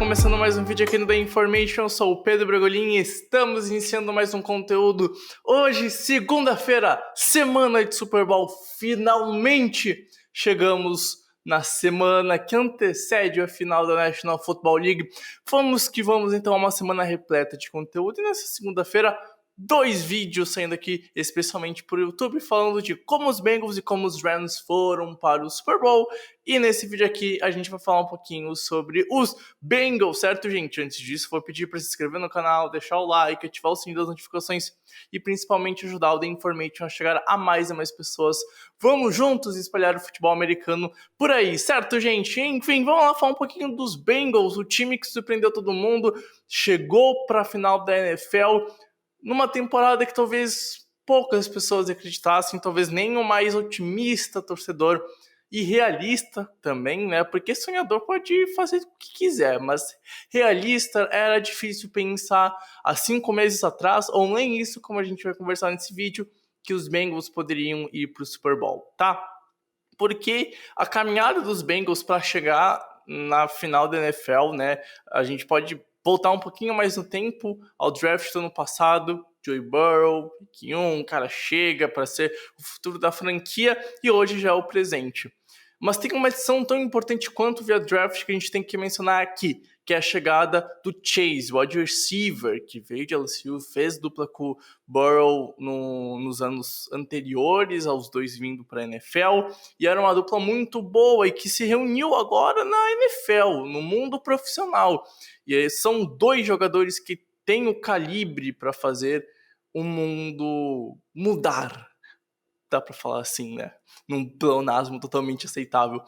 começando mais um vídeo aqui no The Information, eu sou o Pedro Bragolin e estamos iniciando mais um conteúdo. Hoje, segunda-feira, semana de Super Bowl, finalmente chegamos na semana que antecede a final da National Football League. Vamos que vamos então a uma semana repleta de conteúdo e nessa segunda-feira 2 vídeos saindo aqui, especialmente por YouTube, falando de como os Bengals e como os Rams foram para o Super Bowl. E nesse vídeo aqui a gente vai falar um pouquinho sobre os Bengals, certo, gente? Antes disso, vou pedir para se inscrever no canal, deixar o like, ativar o sininho das notificações e principalmente ajudar o The Information a chegar a mais e mais pessoas. Vamos juntos espalhar o futebol americano por aí, certo, gente? Enfim, vamos lá falar um pouquinho dos Bengals, o time que surpreendeu todo mundo, chegou para a final da NFL, numa temporada que talvez poucas pessoas acreditassem, talvez nem o mais otimista torcedor e realista também, né? Porque sonhador pode fazer o que quiser, mas realista era difícil pensar há 5 meses atrás, ou nem isso, como a gente vai conversar nesse vídeo, que os Bengals poderiam ir para o Super Bowl, tá? Porque a caminhada dos Bengals para chegar na final da NFL, né? A gente pode voltar um pouquinho mais no tempo ao draft do ano passado. Joe Burrow, que cara chega para ser o futuro da franquia e hoje já é o presente. Mas tem uma edição tão importante quanto via draft que a gente tem que mencionar aqui, que é a chegada do Chase, o wide receiver, que veio de LSU, fez dupla com o Burrow nos anos anteriores aos dois vindo para a NFL, e era uma dupla muito boa e que se reuniu agora na NFL, no mundo profissional. E são 2 jogadores que têm o calibre para fazer o mundo mudar. Dá para falar assim, né? Num pleonasmo totalmente aceitável.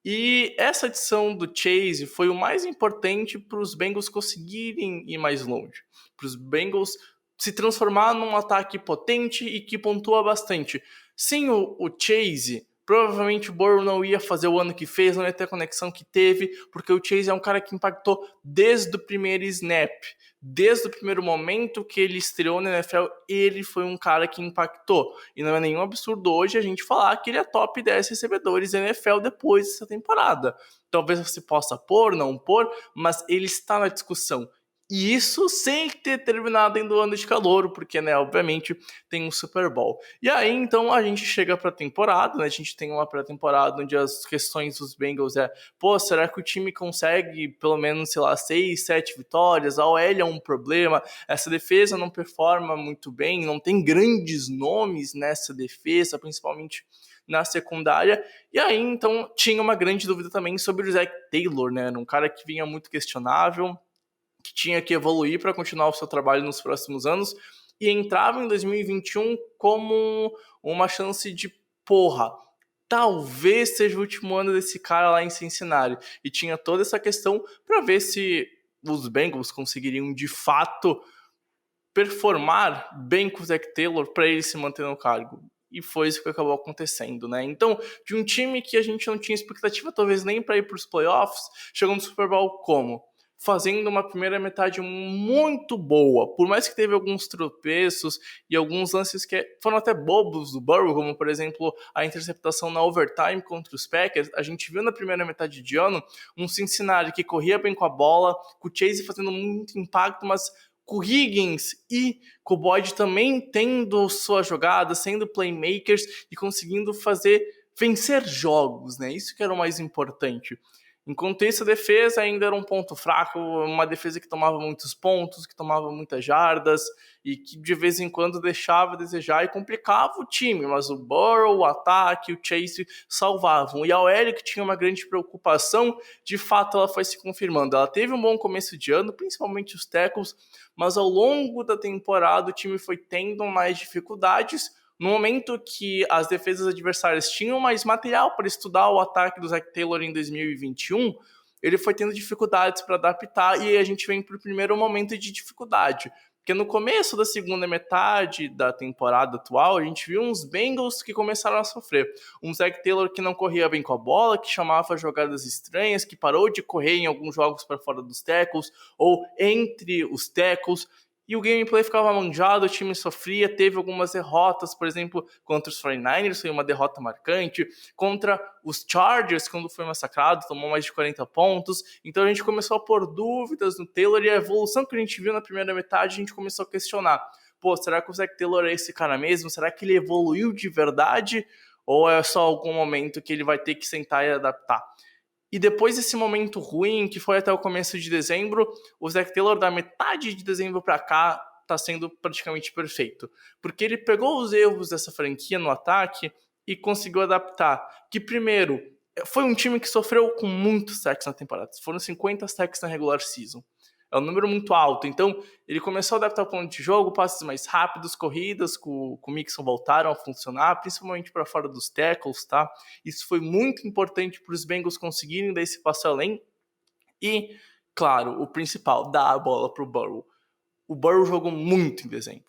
E essa edição do Chase foi o mais importante para os Bengals conseguirem ir mais longe. Para os Bengals se transformar num ataque potente e que pontua bastante. Sem o Chase, provavelmente o Burrow não ia fazer o ano que fez, não ia ter a conexão que teve, porque o Chase é um cara que impactou desde o primeiro snap. Desde o primeiro momento que ele estreou na NFL, ele foi um cara que impactou. E não é nenhum absurdo hoje a gente falar que ele é top 10 recebedores da NFL depois dessa temporada. Talvez você possa pôr, não pôr, mas ele está na discussão. E isso sem ter terminado ainda o ano de calouro, porque, né, obviamente, tem um Super Bowl. E aí, então, a gente chega pra temporada, né, a gente tem uma pré-temporada onde as questões dos Bengals será que o time consegue pelo menos, 6, 7 vitórias? A OL é um problema, essa defesa não performa muito bem, não tem grandes nomes nessa defesa, principalmente na secundária, e aí, então, tinha uma grande dúvida também sobre o Zac Taylor, né, era um cara que vinha muito questionável, que tinha que evoluir para continuar o seu trabalho nos próximos anos, e entrava em 2021 como uma chance de talvez seja o último ano desse cara lá em Cincinnati. E tinha toda essa questão para ver se os Bengals conseguiriam de fato performar bem com o Zac Taylor para ele se manter no cargo. E foi isso que acabou acontecendo, né? Então, de um time que a gente não tinha expectativa, talvez nem para ir para os playoffs, chegou no Super Bowl como? Fazendo uma primeira metade muito boa, por mais que teve alguns tropeços e alguns lances que foram até bobos do Burrow, como por exemplo a interceptação na overtime contra os Packers. A gente viu na primeira metade de ano um Cincinnati que corria bem com a bola, com o Chase fazendo muito impacto, mas com o Higgins e com o Boyd também tendo suas jogadas, sendo playmakers e conseguindo vencer jogos, né? Isso que era o mais importante. Enquanto isso, a defesa ainda era um ponto fraco, uma defesa que tomava muitos pontos, que tomava muitas jardas e que de vez em quando deixava a desejar e complicava o time, mas o Burrow, o ataque, o Chase salvavam. E a OL, que tinha uma grande preocupação, de fato ela foi se confirmando. Ela teve um bom começo de ano, principalmente os tackles, mas ao longo da temporada o time foi tendo mais dificuldades. No momento que as defesas adversárias tinham mais material para estudar o ataque do Zac Taylor em 2021, ele foi tendo dificuldades para adaptar e aí a gente vem para o primeiro momento de dificuldade. Porque no começo da segunda metade da temporada atual, a gente viu uns Bengals que começaram a sofrer. Um Zac Taylor que não corria bem com a bola, que chamava jogadas estranhas, que parou de correr em alguns jogos para fora dos tackles ou entre os tackles. e o gameplay ficava manjado, o time sofria, teve algumas derrotas, por exemplo, contra os 49ers, foi uma derrota marcante, contra os Chargers, quando foi massacrado, tomou mais de 40 pontos, então a gente começou a pôr dúvidas no Taylor, e a evolução que a gente viu na primeira metade, a gente começou a questionar, pô, será que o Zac Taylor é esse cara mesmo? Será que ele evoluiu de verdade? Ou é só algum momento que ele vai ter que sentar e adaptar? E depois desse momento ruim, que foi até o começo de dezembro, o Zac Taylor, da metade de dezembro para cá, tá sendo praticamente perfeito. Porque ele pegou os erros dessa franquia no ataque e conseguiu adaptar. Que, primeiro, foi um time que sofreu com muitos sacks na temporada. Foram 50 sacks na regular season. É um número muito alto. Então, ele começou a adaptar o plano de jogo, passes mais rápidos, corridas com o Mixon voltaram a funcionar, principalmente para fora dos tackles, tá? Isso foi muito importante para os Bengals conseguirem dar esse passo além. E, claro, o principal, dar a bola para o Burrow. O Burrow jogou muito em dezembro.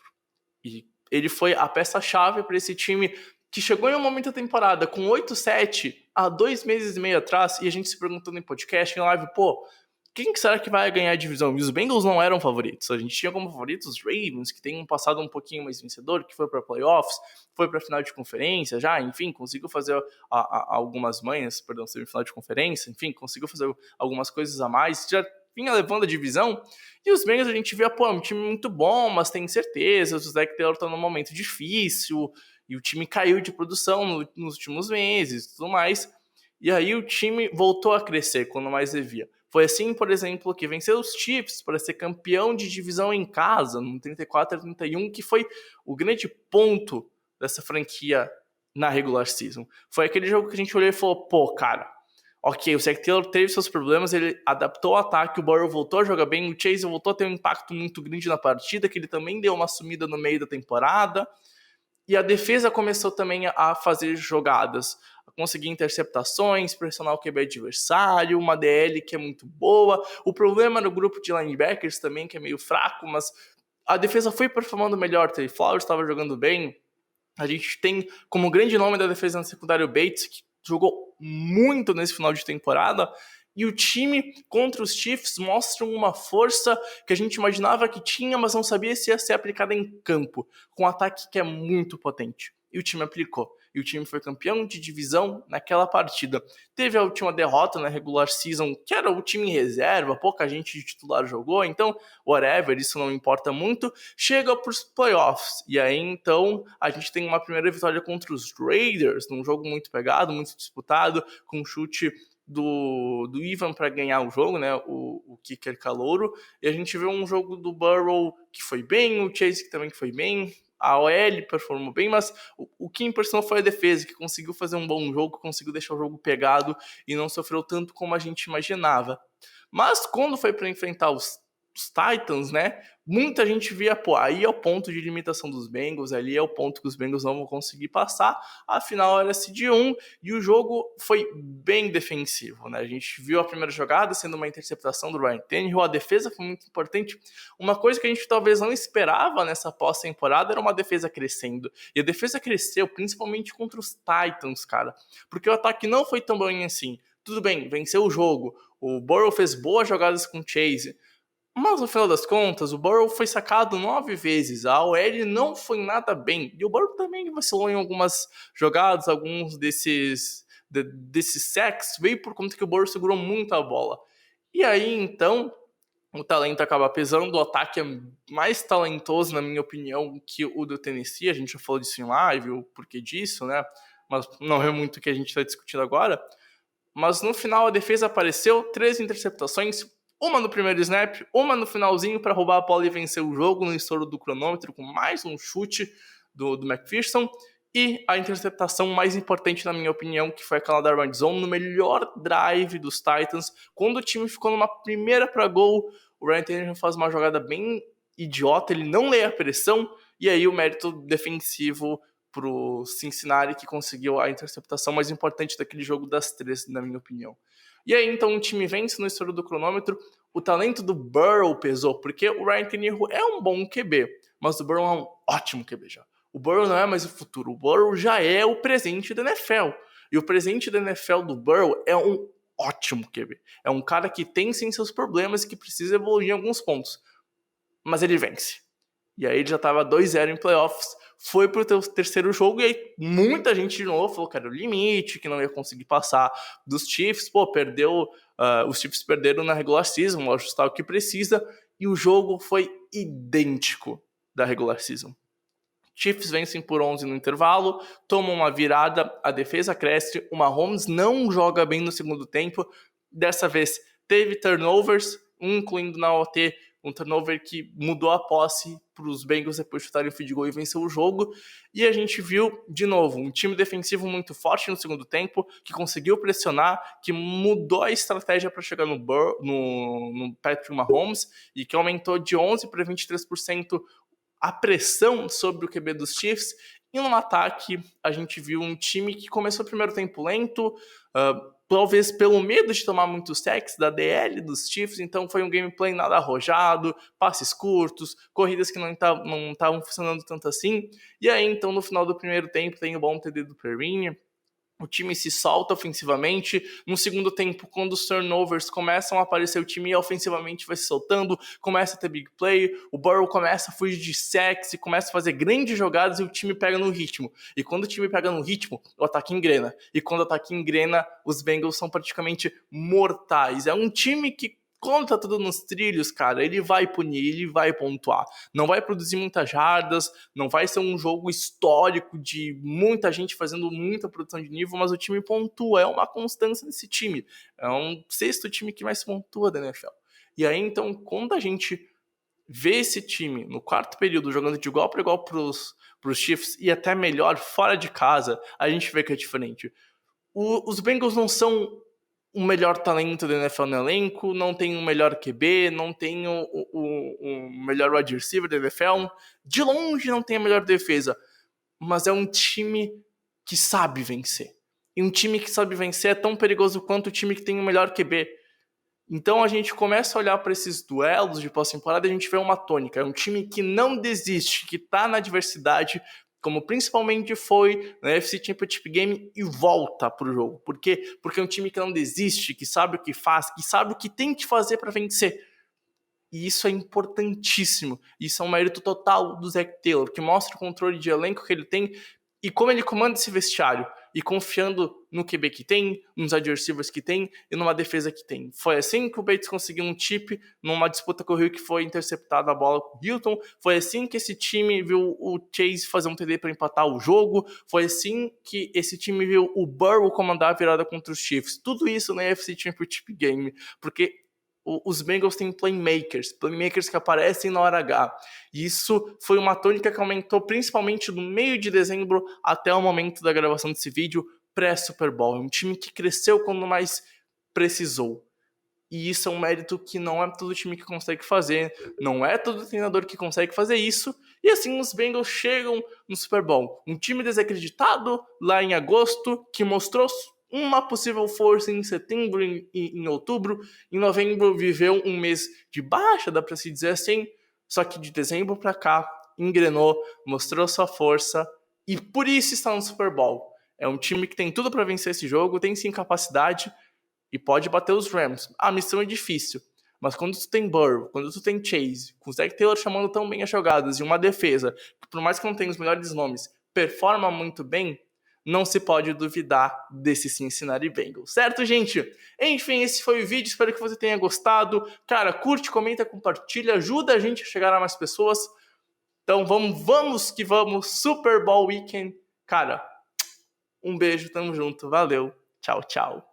E ele foi a peça-chave para esse time que chegou em um momento da temporada com 8-7 há 2 meses e meio atrás, e a gente se perguntando em podcast, em live, pô, quem que será que vai ganhar a divisão? E os Bengals não eram favoritos. A gente tinha como favoritos os Ravens, que tem um passado um pouquinho mais vencedor, que foi para playoffs, foi para final de conferência já, enfim, conseguiu fazer algumas manhas, perdão, semifinal de conferência, enfim, conseguiu fazer algumas coisas a mais, já vinha levando a divisão. E os Bengals a gente via, pô, é um time muito bom, mas tem certeza, o Zac Taylor tá num momento difícil, e o time caiu de produção nos últimos meses e tudo mais. E aí o time voltou a crescer quando mais devia. Foi assim, por exemplo, que venceu os Chiefs para ser campeão de divisão em casa, no 34-31, que foi o grande ponto dessa franquia na regular season. Foi aquele jogo que a gente olhou e falou, pô, cara, ok, o Zac Taylor teve seus problemas, ele adaptou o ataque, o Burrow voltou a jogar bem, o Chase voltou a ter um impacto muito grande na partida, que ele também deu uma sumida no meio da temporada, e a defesa começou também a fazer jogadas, a conseguir interceptações, pressionar o QB adversário, uma DL que é muito boa. O problema no grupo de linebackers também, que é meio fraco, mas a defesa foi performando melhor. Trey Flowers estava jogando bem. A gente tem como grande nome da defesa na secundária o Bates, que jogou muito nesse final de temporada. E o time contra os Chiefs mostra uma força que a gente imaginava que tinha, mas não sabia se ia ser aplicada em campo, com um ataque que é muito potente. E o time aplicou. E o time foi campeão de divisão naquela partida. Teve a última derrota na regular season, que era o time em reserva, pouca gente de titular jogou, então, whatever, isso não importa muito. Chega para os playoffs. E aí, então, a gente tem uma primeira vitória contra os Raiders, num jogo muito pegado, muito disputado, com um chute do Ivan para ganhar o jogo, né? O kicker calouro. E a gente vê um jogo do Burrow que foi bem, o Chase que também foi bem, a OL performou bem, mas o que impressionou foi a defesa, que conseguiu fazer um bom jogo, conseguiu deixar o jogo pegado e não sofreu tanto como a gente imaginava. Mas quando foi para enfrentar os Titans, né? Muita gente via, pô, aí é o ponto de limitação dos Bengals, ali é o ponto que os Bengals não vão conseguir passar. Afinal, era seed 1 e o jogo foi bem defensivo, né? A gente viu a primeira jogada sendo uma interceptação do Ryan Tannehill, a defesa foi muito importante. Uma coisa que a gente talvez não esperava nessa pós-temporada era uma defesa crescendo. E a defesa cresceu, principalmente contra os Titans, cara. Porque o ataque não foi tão bem assim. Tudo bem, venceu o jogo. O Burrow fez boas jogadas com o Chase. Mas no final das contas, o Burrow foi sacado 9 vezes, a OL não foi nada bem. E o Burrow também vacilou em algumas jogadas, alguns desses sacks veio por conta que o Burrow segurou muito a bola. E aí, então, o talento acaba pesando, o ataque é mais talentoso, na minha opinião, que o do Tennessee. A gente já falou disso em live, o porquê disso, né? Mas não é muito o que a gente está discutindo agora. Mas no final a defesa apareceu, 3 interceptações, uma no primeiro snap, uma no finalzinho para roubar a bola e vencer o jogo no estouro do cronômetro com mais um chute do McPherson. E a interceptação mais importante, na minha opinião, que foi aquela da red zone, no melhor drive dos Titans, quando o time ficou numa primeira para gol, o Ryan Tannehill faz uma jogada bem idiota, ele não lê a pressão, e aí o mérito defensivo pro Cincinnati, que conseguiu a interceptação mais importante daquele jogo das 3, na minha opinião. E aí, então, o time vence no estouro do cronômetro. O talento do Burrow pesou, porque o Ryan Tannehill é um bom QB, mas o Burrow é um ótimo QB já. O Burrow não é mais o futuro, o Burrow já é o presente da NFL. E o presente da NFL do Burrow é um ótimo QB. É um cara que tem sim seus problemas e que precisa evoluir em alguns pontos. Mas ele vence. E aí ele já tava 2-0 em playoffs, foi pro terceiro jogo, e aí muita gente de novo falou que era o limite, que não ia conseguir passar dos Chiefs. Os Chiefs perderam na regular season, vão ajustar o que precisa, e o jogo foi idêntico da regular season. Chiefs vencem por 11 no intervalo, tomam uma virada, a defesa cresce, o Mahomes não joga bem no segundo tempo, dessa vez teve turnovers, incluindo na OT, um turnover que mudou a posse para os Bengals depois de chutarem o field goal e vencer o jogo. E a gente viu, de novo, um time defensivo muito forte no segundo tempo, que conseguiu pressionar, que mudou a estratégia para chegar no Patrick Mahomes e que aumentou de 11% para 23% a pressão sobre o QB dos Chiefs. E no ataque, a gente viu um time que começou o primeiro tempo lento, talvez pelo medo de tomar muitos sacks da DL dos Chiefs, então foi um gameplay nada arrojado, passes curtos, corridas que não estavam funcionando tanto assim. E aí, então, no final do primeiro tempo, tem o bom TD do Perrine, o time se solta ofensivamente. No segundo tempo, quando os turnovers começam a aparecer, o time ofensivamente vai se soltando, começa a ter big play, o Burrow começa a fugir de sacks e começa a fazer grandes jogadas e o time pega no ritmo. E quando o time pega no ritmo, o ataque engrena. E quando o ataque engrena, os Bengals são praticamente mortais. É um time que, quando tá tudo nos trilhos, cara, ele vai punir, ele vai pontuar. Não vai produzir muitas jardas, não vai ser um jogo histórico de muita gente fazendo muita produção de nível, mas o time pontua, é uma constância nesse time. É um sexto time que mais pontua da NFL. E aí, então, quando a gente vê esse time no quarto período jogando de igual para igual pros Chiefs e até melhor fora de casa, a gente vê que é diferente. Os Bengals não são o melhor talento da NFL no elenco, não tem o melhor QB, não tem o melhor wide receiver da NFL, de longe não tem a melhor defesa, mas é um time que sabe vencer. E um time que sabe vencer é tão perigoso quanto o time que tem o melhor QB. Então a gente começa a olhar para esses duelos de pós-temporada e a gente vê uma tônica. É um time que não desiste, que está na adversidade, como principalmente foi na UFC Championship Game, e volta pro jogo. Por quê? Porque é um time que não desiste, que sabe o que faz, que sabe o que tem que fazer para vencer. E isso é importantíssimo. Isso é um mérito total do Zac Taylor, que mostra o controle de elenco que ele tem e como ele comanda esse vestiário. E confiando no QB que tem, nos wide receivers que tem e numa defesa que tem. Foi assim que o Bates conseguiu um chip numa disputa com o Rio que foi interceptada a bola com o Hilton. Foi assim que esse time viu o Chase fazer um TD para empatar o jogo. Foi assim que esse time viu o Burrow comandar a virada contra os Chiefs. Tudo isso na AFC Championship Game, porque os Bengals têm playmakers que aparecem na hora H. E isso foi uma tônica que aumentou principalmente do meio de dezembro até o momento da gravação desse vídeo pré-Super Bowl. É um time que cresceu quando mais precisou. E isso é um mérito que não é todo time que consegue fazer, não é todo treinador que consegue fazer isso. E assim os Bengals chegam no Super Bowl. Um time desacreditado lá em agosto, que mostrou uma possível força em setembro e em outubro. Em novembro viveu um mês de baixa, dá para se dizer assim. Só que de dezembro para cá, engrenou, mostrou sua força e por isso está no Super Bowl. É um time que tem tudo para vencer esse jogo, tem sim capacidade e pode bater os Rams. A missão é difícil, mas quando tu tem Burrow, quando tu tem Chase, com o Zac Taylor chamando tão bem as jogadas e uma defesa que, por mais que não tenha os melhores nomes, performa muito bem, não se pode duvidar desse Cincinnati Bengals, certo, gente? Enfim, esse foi o vídeo, espero que você tenha gostado. Cara, curte, comenta, compartilha, ajuda a gente a chegar a mais pessoas. Então vamos que vamos, Super Bowl Weekend. Cara, um beijo, tamo junto, valeu, tchau, tchau.